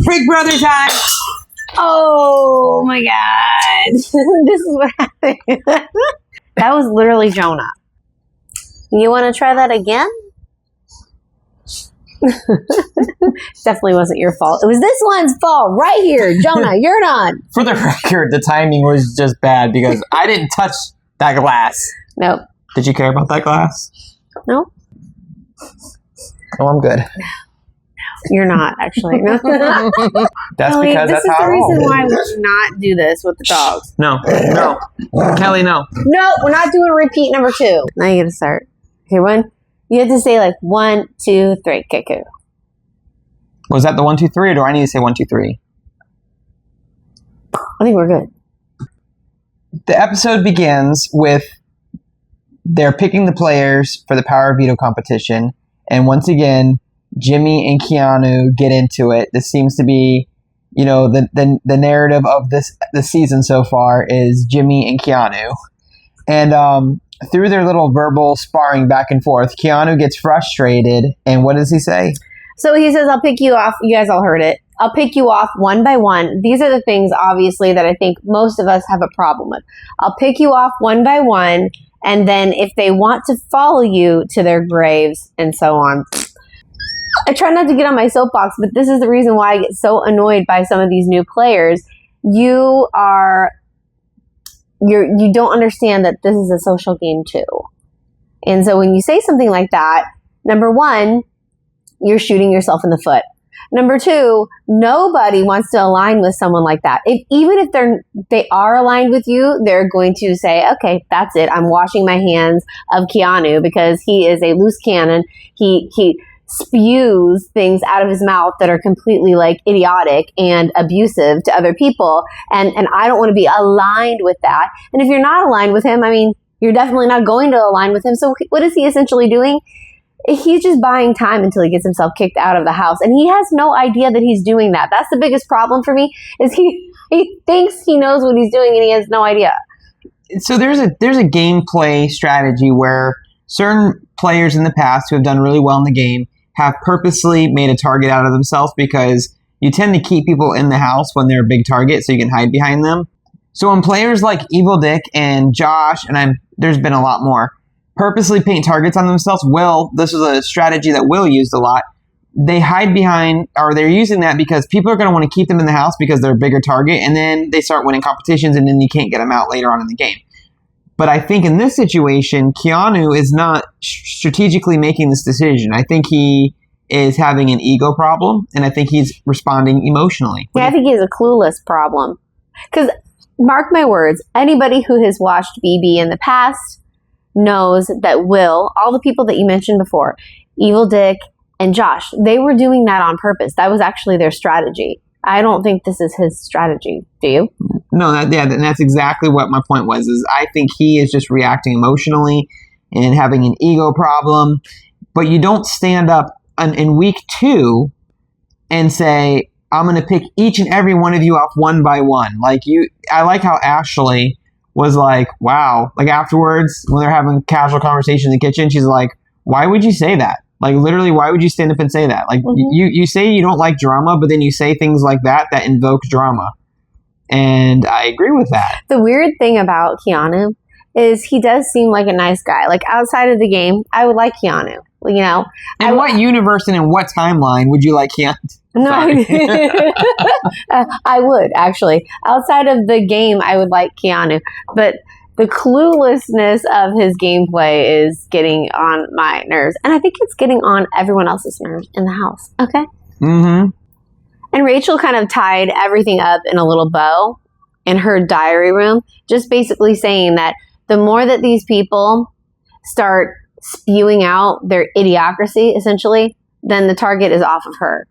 Big Brother time! Oh my God. This is what happened. That was literally Jonah. You want to try that again? Definitely wasn't your fault. It was this one's fault right here. Jonah, you're done. For the record, the timing was just bad because I didn't touch that glass. Nope. Did you care about that glass? Nope. Oh, I'm good. You're not, actually. That's Kelly, because that's how I this is the reason roll. why we do not do this with the dogs. No. Kelly, no. No, we're not doing repeat number 2. Now you gotta start. Okay, one. You have to say like 1, 2, 3. Okay, cool. Was that the 1, 2, 3, or do I need to say 1, 2, 3? I think we're good. The episode begins with they're picking the players for the Power of Veto competition, and once again, Jimmy and Keanu get into it. This seems to be, the narrative of the season so far is Jimmy and Keanu, and through their little verbal sparring back and forth, Keanu gets frustrated, and what does he say? So he says, I'll pick you off. You guys all heard it. I'll pick you off one by one. These are the things, obviously, that I think most of us have a problem with. I'll pick you off one by one, and then if they want to follow you to their graves and so on. I try not to get on my soapbox, but this is the reason why I get so annoyed by some of these new players. You don't understand that this is a social game too. And so when you say something like that, number one, you're shooting yourself in the foot. Number two, nobody wants to align with someone like that. Even if they are aligned with you, they're going to say, okay, that's it. I'm washing my hands of Keanu because he is a loose cannon. He spews things out of his mouth that are completely like idiotic and abusive to other people. And I don't want to be aligned with that. And if you're not aligned with him, I mean, you're definitely not going to align with him. So what is he essentially doing? He's just buying time until he gets himself kicked out of the house. And he has no idea that he's doing that. That's the biggest problem for me is he thinks he knows what he's doing and he has no idea. So there's a gameplay strategy where certain players in the past who have done really well in the game have purposely made a target out of themselves because you tend to keep people in the house when they're a big target so you can hide behind them. So when players like Evil Dick and Josh, and there's been a lot more, purposely paint targets on themselves, this is a strategy that Will used a lot. They hide behind, or they're using that because people are going to want to keep them in the house because they're a bigger target, and then they start winning competitions, and then you can't get them out later on in the game. But I think in this situation, Keanu is not strategically making this decision. I think he is having an ego problem, and I think he's responding emotionally. Yeah, I think he has a clueless problem. Because, mark my words, anybody who has watched BB in the past knows that Will, all the people that you mentioned before, Evil Dick and Josh, they were doing that on purpose. That was actually their strategy. I don't think this is his strategy. Do you? No, that's exactly what my point was. Is I think he is just reacting emotionally and having an ego problem. But you don't stand up in week 2 and say, I'm going to pick each and every one of you off one by one. I like how Ashley was like, wow. Like afterwards, when they're having casual conversation in the kitchen, she's like, why would you say that? Like literally, why would you stand up and say that? Like you say you don't like drama, but then you say things like that invoke drama. And I agree with that. The weird thing about Keanu is he does seem like a nice guy. Like outside of the game, I would like Keanu. In what universe and in what timeline would you like Keanu? No, I would actually. Outside of the game, I would like Keanu. But the cluelessness of his gameplay is getting on my nerves. And I think it's getting on everyone else's nerves in the house. Okay? Mm-hmm. And Rachel kind of tied everything up in a little bow in her diary room, just basically saying that the more that these people start spewing out their idiocracy, essentially, then the target is off of her.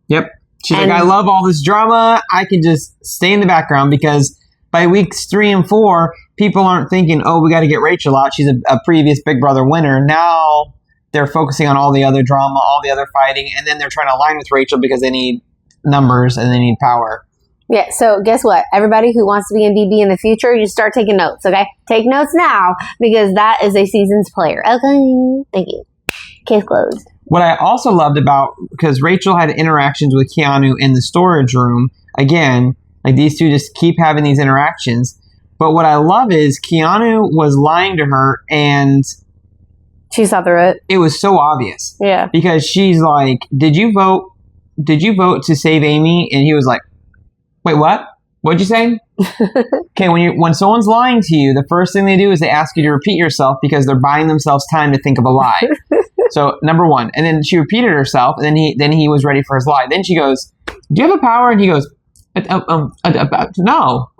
Yep. She's like, I love all this drama. I can just stay in the background because by weeks 3 and 4, people aren't thinking, oh, we got to get Rachel out. She's a previous Big Brother winner. Now they're focusing on all the other drama, all the other fighting, and then they're trying to align with Rachel because they need numbers and they need power. Yeah, so guess what? Everybody who wants to be in BB in the future, you start taking notes, okay? Take notes now because that is a season's player. Okay, thank you. Case closed. What I also loved about, because Rachel had interactions with Keanu in the storage room, again, like these two just keep having these interactions. But what I love is Keanu was lying to her, and she saw through it. It was so obvious. Yeah. Because she's like, did you vote to save Amy? And he was like, wait, what? What'd you say? Okay, when someone's lying to you, the first thing they do is they ask you to repeat yourself because they're buying themselves time to think of a lie. So, number one. And then she repeated herself, and then he was ready for his lie. Then she goes, do you have a power? And he goes, no.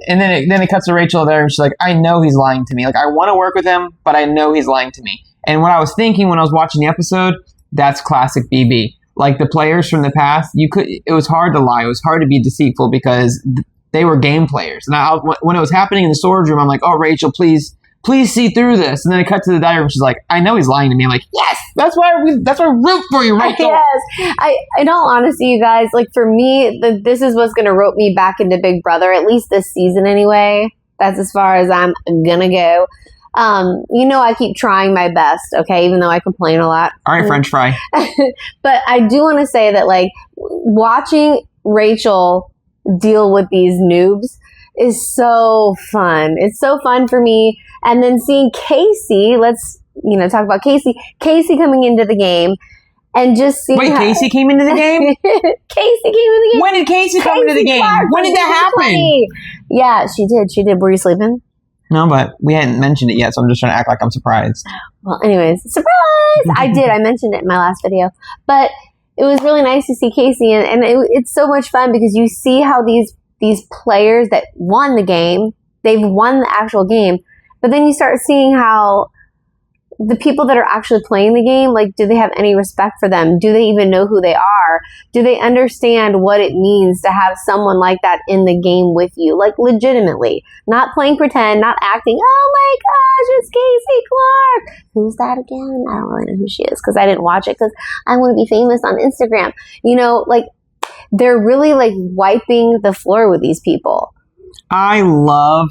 And then it cuts to Rachel there, and she's like, I know he's lying to me. Like, I want to work with him, but I know he's lying to me. And what I was thinking when I was watching the episode, that's classic BB. Like the players from the past, it was hard to lie. It was hard to be deceitful because they were game players. And when it was happening in the storage room, I'm like, oh, Rachel, please see through this. And then I cut to the diary room. She's like, I know he's lying to me. I'm like, yes, that's why we root for you, Rachel. Yes. In all honesty, you guys, like for me, this is what's going to rope me back into Big Brother, at least this season anyway. That's as far as I'm going to go. I keep trying my best, okay, even though I complain a lot. All right, French fry. But I do want to say that, like, watching Rachel deal with these noobs is so fun. It's so fun for me. And then seeing Casey, let's, talk about Casey. Casey coming into the game and just seeing Casey came into the game? Casey came into the game. When did Casey come into the game? When did that happen? Yeah, she did. Were you sleeping? No, but we hadn't mentioned it yet, so I'm just trying to act like I'm surprised. Well, anyways, surprise! I did. I mentioned it in my last video. But it was really nice to see Casey, and it's so much fun because you see how these players that won the game, they've won the actual game, but then you start seeing how the people that are actually playing the game, like, do they have any respect for them? Do they even know who they are? Do they understand what it means to have someone like that in the game with you? Like, legitimately. Not playing pretend, not acting, oh my gosh, it's Casey Clark. Who's that again? I don't really know who she is because I didn't watch it because I want to be famous on Instagram. Like, they're really, like, wiping the floor with these people. I love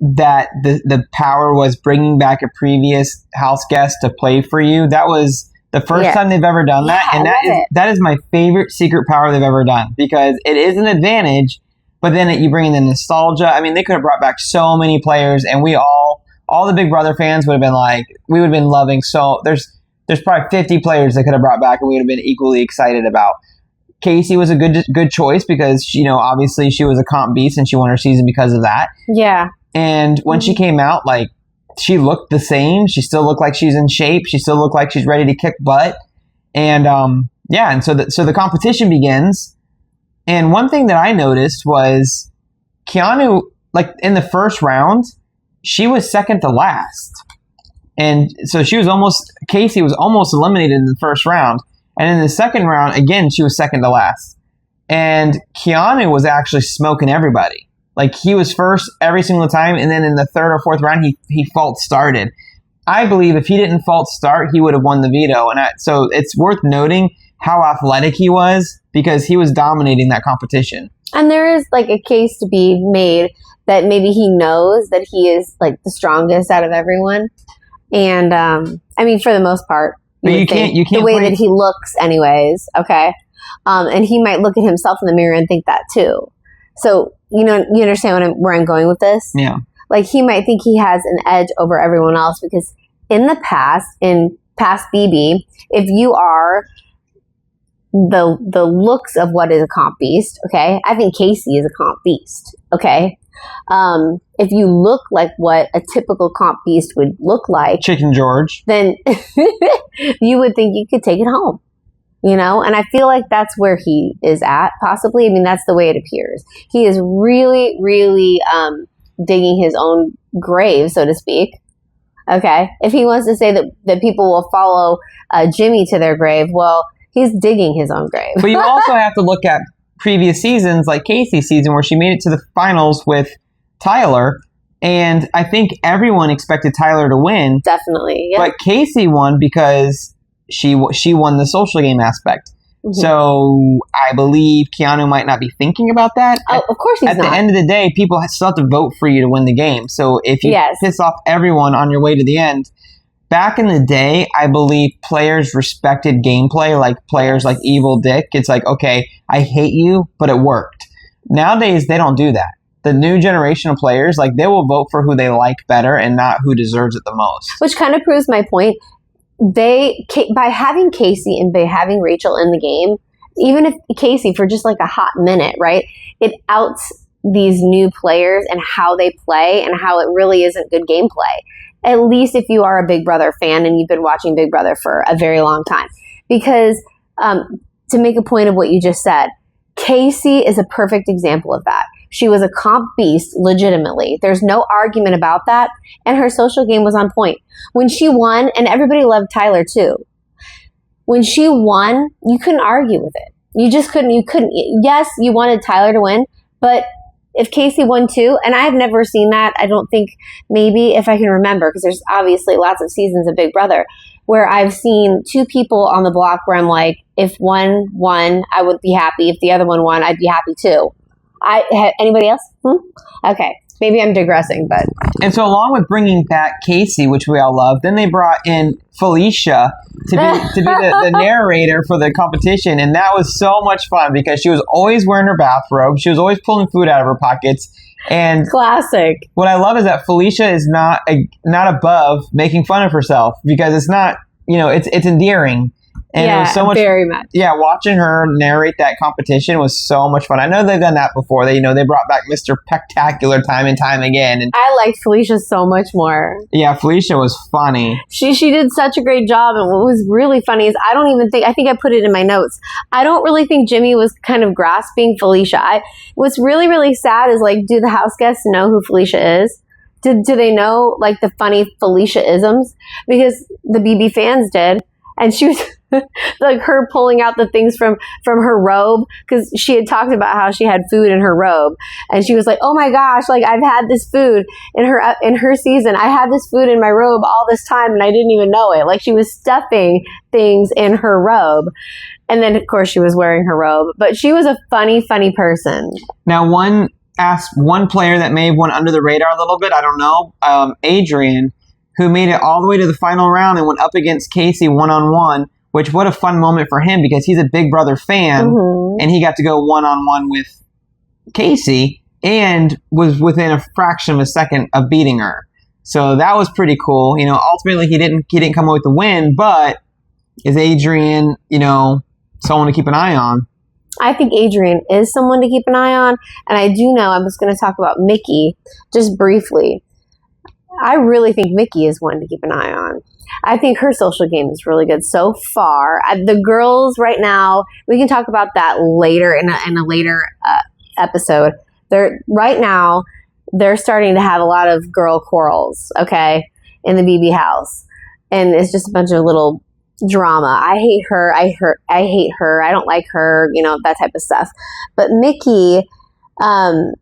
that the power was bringing back a previous house guest to play for you. That was the first time they've ever done that. And that is my favorite secret power they've ever done because it is an advantage, but then you bring in the nostalgia. I mean, they could have brought back so many players, and we all the Big Brother fans would have been like, we would have been loving. So there's probably 50 players they could have brought back and we would have been equally excited about. Casey was a good choice because, obviously she was a comp beast and she won her season because of that. Yeah. And when she came out, like, she looked the same. She still looked like she's in shape. She still looked like she's ready to kick butt. And, and so the competition begins. And one thing that I noticed was Keanu, like, in the first round, she was second to last. And so Casey was almost eliminated in the first round. And in the second round, again, she was second to last. And Keanu was actually smoking everybody. Like, he was first every single time, and then in the third or fourth round, he false started. I believe if he didn't false start, he would have won the veto. So it's worth noting how athletic he was because he was dominating that competition. And there is, like, a case to be made that maybe he knows that he is, like, the strongest out of everyone. And, I mean, for the most part. But you can't the way that he looks anyways, okay? And he might look at himself in the mirror and think that too. So, you understand where I'm going with this? Yeah. Like, he might think he has an edge over everyone else because in past BB, if you are the looks of what is a comp beast, okay? I think Casey is a comp beast, okay? If you look like what a typical comp beast would look like, Chicken George, then you would think you could take it home, and I feel like that's where he is at, possibly. I mean, that's the way it appears. He is really, really digging his own grave, so to speak. Okay. If he wants to say that people will follow Jimmy to their grave, well, he's digging his own grave. But you also have to look at previous seasons, like Casey's season, where she made it to the finals with Tyler. And I think everyone expected Tyler to win. Definitely, yeah. But Casey won because she won the social game aspect. Mm-hmm. So I believe Keanu might not be thinking about that. Oh, of course he's not. At the end of the day, people still have to vote for you to win the game. So if you piss off everyone on your way to the end, back in the day, I believe players respected gameplay, like players like Evil Dick. It's like, okay, I hate you, but it worked. Nowadays, they don't do that. The new generation of players, like, they will vote for who they like better and not who deserves it the most. Which kind of proves my point. By having Casey and by having Rachel in the game, even if Casey for just like a hot minute, right? It outs these new players and how they play and how it really isn't good gameplay. At least if you are a Big Brother fan and you've been watching Big Brother for a very long time. Because to make a point of what you just said, Casey is a perfect example of that. She was a comp beast, legitimately. There's no argument about that. And her social game was on point. When she won, and everybody loved Tyler too. When she won, you couldn't argue with it. You just couldn't. Yes, you wanted Tyler to win, but if Casey won too, and I have never seen that, I don't think, maybe if I can remember, because there's obviously lots of seasons of Big Brother, where I've seen two people on the block where I'm like, if one won, I would be happy. If the other one won, I'd be happy too. Anybody else? Okay. Maybe I'm digressing, but. And so along with bringing back Casey, which we all love, then they brought in Felicia to be the narrator for the competition. And that was so much fun because she was always wearing her bathrobe. She was always pulling food out of her pockets. And classic. What I love is that Felicia is not above making fun of herself because it's not, it's endearing. And it was so much, very much. Yeah, watching her narrate that competition was so much fun. I know they've done that before. They brought back Mr. Spectacular time and time again. And I liked Felicia so much more. Yeah, Felicia was funny. She did such a great job. And what was really funny is I think I put it in my notes. I don't really think Jimmy was kind of grasping Felicia. What's really, really sad is, like, do the house guests know who Felicia is? Do they know, like, the funny Felicia-isms? Because the BB fans did. And she was like her pulling out the things from her robe because she had talked about how she had food in her robe, and she was like, "Oh my gosh! Like, I've had this food in her season. I had this food in my robe all this time, and I didn't even know it." Like, she was stuffing things in her robe, and then of course she was wearing her robe. But she was a funny person. Now, one player that may have went under the radar a little bit. I don't know, Adrian, who made it all the way to the final round and went up against Casey one-on-one, which what a fun moment for him because he's a Big Brother fan, and he got to go one-on-one with Casey and was within a fraction of a second of beating her. So that was pretty cool. Ultimately he didn't come away with the win, but is Adrian, someone to keep an eye on? I think Adrian is someone to keep an eye on, and I do know, I'm just going to talk about Mickey just briefly. I really think Mickey is one to keep an eye on. I think her social game is really good so far. The girls right now, we can talk about that later in a later episode. They're starting to have a lot of girl quarrels, okay, in the BB house. And it's just a bunch of little drama. I hate her. I hate her. I don't like her, that type of stuff. But Mickey,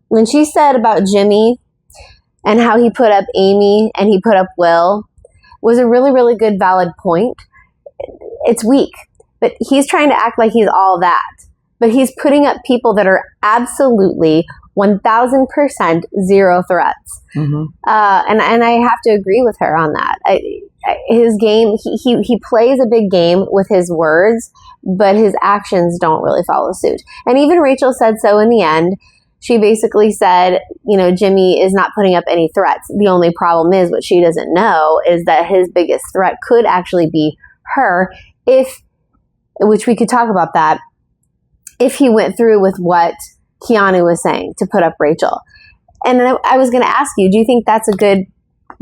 when she said about Jimmy and how he put up Amy and he put up Will, was a really, really good, valid point. It's weak, but he's trying to act like he's all that. But he's putting up people that are absolutely 1,000% zero threats. Mm-hmm. And I have to agree with her on that. His game, he plays a big game with his words, but his actions don't really follow suit. And even Rachel said so in the end. She basically said, Jimmy is not putting up any threats. The only problem is what she doesn't know is that his biggest threat could actually be her which we could talk about that, if he went through with what Keanu was saying to put up Rachel. And then I was going to ask you, do you think that's a good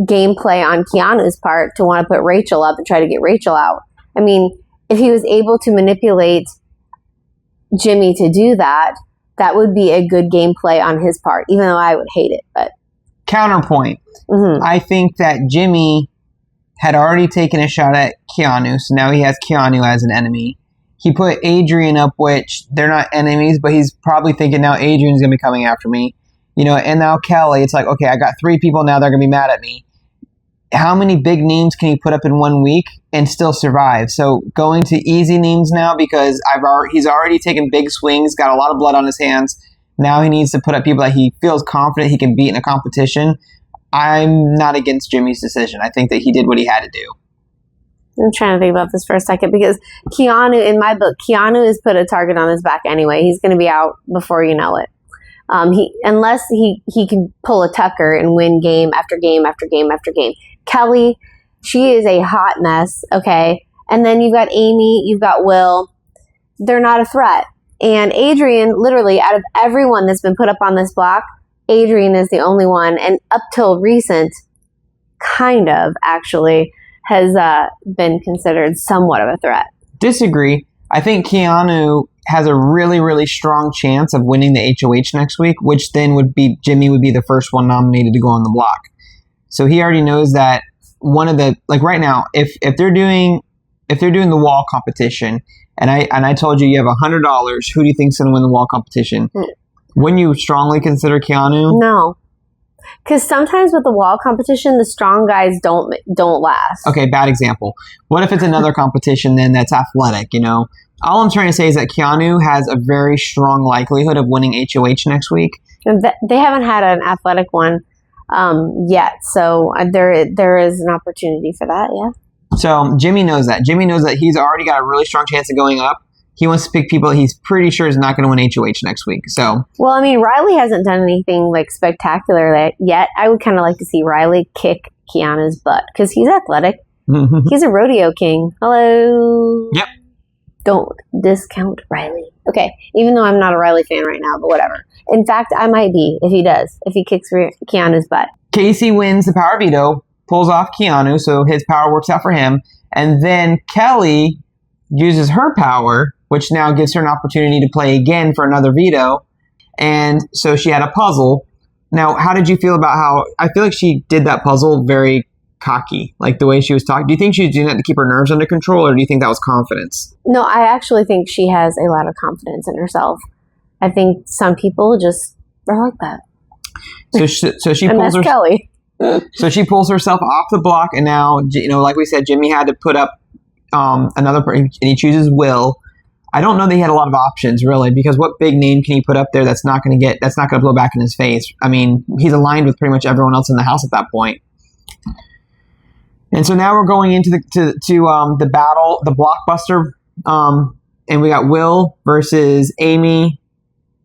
gameplay on Keanu's part to want to put Rachel up and try to get Rachel out? I mean, if he was able to manipulate Jimmy to do that, that would be a good gameplay on his part, even though I would hate it. But counterpoint, I think that Jimmy had already taken a shot at Keanu, so now he has Keanu as an enemy. He put Adrian up, which they're not enemies, but he's probably thinking now Adrian's going to be coming after me. And now Kelly, it's like, okay, I got 3 people now, they're going to be mad at me. How many big names can he put up in 1 week and still survive? So going to easy names now because he's already taken big swings, got a lot of blood on his hands. Now he needs to put up people that he feels confident he can beat in a competition. I'm not against Jimmy's decision. I think that he did what he had to do. I'm trying to think about this for a second because Keanu, in my book, Keanu has put a target on his back anyway. He's going to be out before you know it. Unless he can pull a Tucker and win game after game after game after game. Kelly, she is a hot mess, okay? And then you've got Amy, you've got Will. They're not a threat. And Adrian, literally, out of everyone that's been put up on this block, Adrian is the only one. And up till recent, kind of, actually, has been considered somewhat of a threat. Disagree. I think Keanu has a really, really strong chance of winning the HOH next week, which then would be Jimmy would be the first one nominated to go on the block. So he already knows that one of the, like right now, if they're doing the wall competition, and I told you have $100, who do you think's going to win the wall competition? Wouldn't you strongly consider Keanu? No. Because sometimes with the wall competition, the strong guys don't last. Okay, bad example. What if it's another competition then that's athletic, you know? All I'm trying to say is that Keanu has a very strong likelihood of winning HOH next week. They haven't had an athletic one yet, so there is an opportunity for that, yeah. So Jimmy knows that. Jimmy knows that he's already got a really strong chance of going up. He wants to pick people he's pretty sure is not going to win HOH next week. So, well, I mean, Riley hasn't done anything like spectacular yet. I would kind of like to see Riley kick Keanu's butt because he's athletic. He's a rodeo king. Hello. Yep. Don't discount Riley. Okay, even though I'm not a Riley fan right now, but whatever. In fact, I might be if he does. If he kicks Keanu's butt. Casey wins the Power Veto, pulls off Keanu, so his power works out for him. And then Kelly uses her power, which now gives her an opportunity to play again for another veto. And so she had a puzzle. Now, how did you feel about how, I feel like she did that puzzle very cocky, like the way she was talking. Do you think she was doing that to keep her nerves under control, or do you think that was confidence? No, I actually think she has a lot of confidence in herself. I think some people just are like that. So she pulls her, Kelly. So she pulls herself off the block, and now, you know, like we said, Jimmy had to put up another, and he chooses Will. I don't know that he had a lot of options really, because what big name can he put up there that's not going to blow back in his face? I mean, he's aligned with pretty much everyone else in the house at that point. And so now we're going into the battle, the blockbuster, and we got Will versus Amy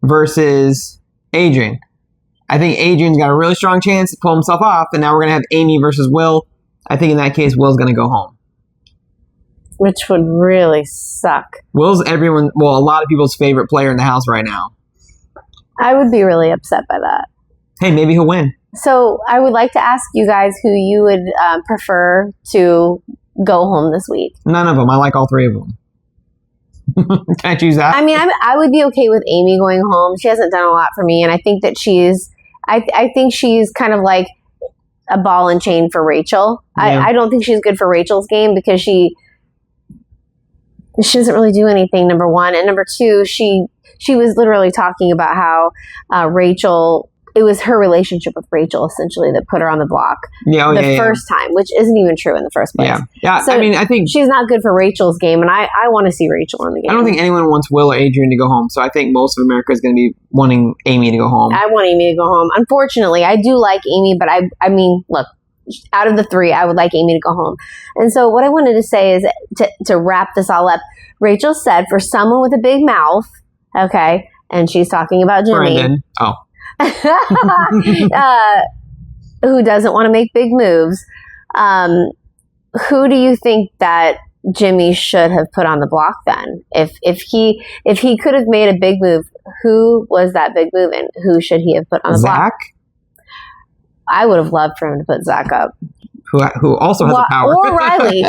versus Adrian. I think Adrian's got a really strong chance to pull himself off, and now we're going to have Amy versus Will. I think in that case, Will's going to go home. Which would really suck. Will's a lot of people's favorite player in the house right now. I would be really upset by that. Hey, maybe he'll win. So I would like to ask you guys who you would prefer to go home this week. None of them. I like all three of them. Can I choose that? I mean, I would be okay with Amy going home. She hasn't done a lot for me, and I think that I think she's kind of like a ball and chain for Rachel. Yeah. I don't think she's good for Rachel's game because she doesn't really do anything, number one. And number two, she was literally talking about how Rachel, it was her relationship with Rachel essentially that put her on the block the first time, which isn't even true in the first place. Yeah. So, I mean, I think she's not good for Rachel's game, and I want to see Rachel in the game. I don't think anyone wants Will or Adrian to go home, so I think most of America is going to be wanting Amy to go home. I want Amy to go home. Unfortunately, I do like Amy, but I mean, look, out of the three, I would like Amy to go home. And so what I wanted to say is to wrap this all up, Rachel said for someone with a big mouth, okay, and she's talking about Jimmy. Brandon. Oh. Who doesn't want to make big moves. Who do you think that Jimmy should have put on the block then? If he could have made a big move, who was that big move and who should he have put on the block? Zach? I would have loved for him to put Zach up. Who also has a power. Or Riley.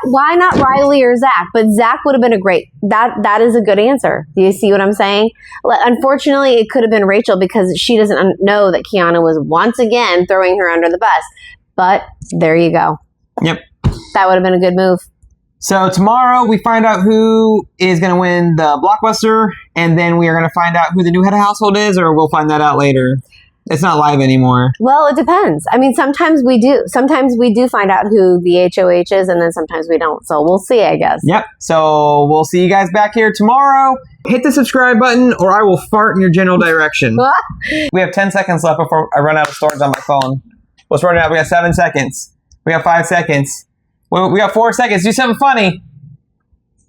Why not Riley or Zach? But Zach would have been that is a good answer. Do you see what I'm saying? Unfortunately, it could have been Rachel because she doesn't know that Keanu was once again throwing her under the bus. But there you go. Yep. That would have been a good move. So tomorrow we find out who is going to win the blockbuster, and then we are going to find out who the new head of household is, or we'll find that out later. It's not live anymore. Well, it depends. I mean, sometimes we do. Sometimes we do find out who the HOH is, and then sometimes we don't. So we'll see, I guess. Yep. So we'll see you guys back here tomorrow. Hit the subscribe button, or I will fart in your general direction. We have 10 seconds left before I run out of storage on my phone. Let's run it out. We got 7 seconds. We have 5 seconds. Well, we got 4 seconds. Do something funny.